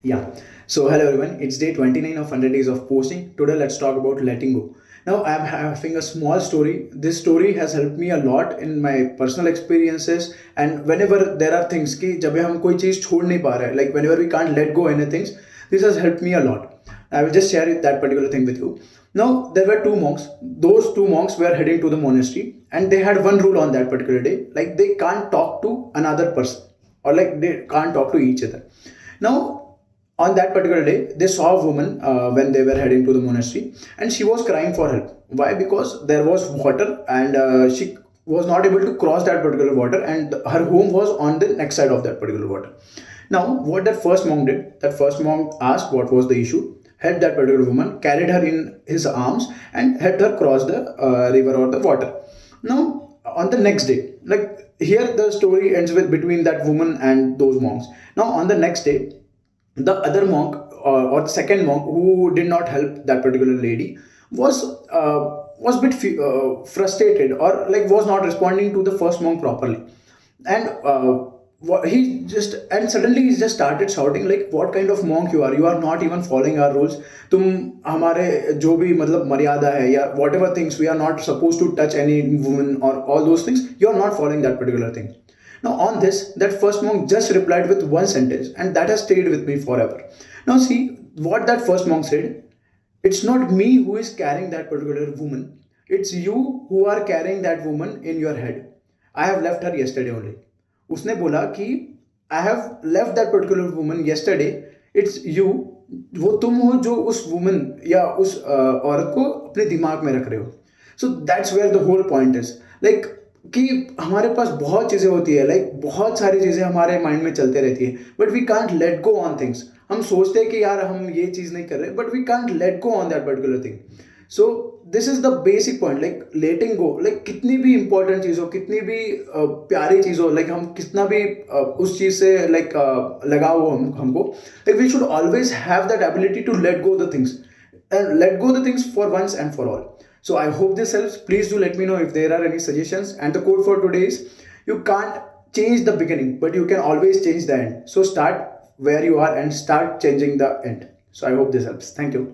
Yeah. So hello everyone. It's day 29 of 100 days of posting. Today let's talk about letting go. Now I'm having a small story. This story has helped me a lot in my personal experiences and whenever there are things कि जब हम कोई चीज छोड़ नहीं पा रहे हैं, like whenever we can't let go anything, this has helped me a lot. I will just share that particular thing with you. Now there were two monks. Those two monks were heading to the monastery and they had one rule on that particular day, like they can't talk to another person or like they can't talk to each other. Now on that particular day they saw a woman when they were heading to the monastery and she was crying for help. Why? Because there was water and she was not able to cross that particular water and her home was on the next side of that particular water. Now what that first monk did, that first monk asked what was the issue, helped that particular woman, carried her in his arms and helped her cross the river or the water. Now on the next day, like here the story ends with between that woman and those monks. Now on the next day, the other monk or the second monk who did not help that particular lady was was a bit frustrated or like was not responding to the first monk properly. And he just and suddenly he just started shouting like what kind of monk you are not even following our rules. तुम हमारे जो भी मतलब मर्यादा है या whatever things we are not supposed to touch any woman or all those things, you are not following that particular thing. Now, on this, that first monk just replied with one sentence, and that has stayed with me forever. Now, see what that first monk said. It's not me who is carrying that particular woman, it's you who are carrying that woman in your head. I have left her yesterday only. उसने बोला कि I have left that particular woman yesterday, it's you, वो तुम हो जो उस woman या उस औरत को अपने दिमाग में रख रहे हो. So that's where the whole point is like कि हमारे पास बहुत चीज़ें होती है, लाइक बहुत सारी चीज़ें हमारे माइंड में चलते रहती है but we can't let go on things. हम सोचते हैं कि यार हम ये चीज़ नहीं कर रहे but we can't let go on that particular thing. So this is the basic point, like letting go. Like कितनी भी इंपॉर्टेंट चीज़ हो, कितनी भी प्यारी चीज़ हो, लाइक हम कितना भी उस चीज़ से लाइक लगाओ हो हमको, like we should always have that ability to let go the things and let go the things for once and for all. So I hope this helps. Please do let me know if there are any suggestions. And the code for today is you can't change the beginning, but you can always change the end. So start where you are and start changing the end. So I hope this helps. Thank you.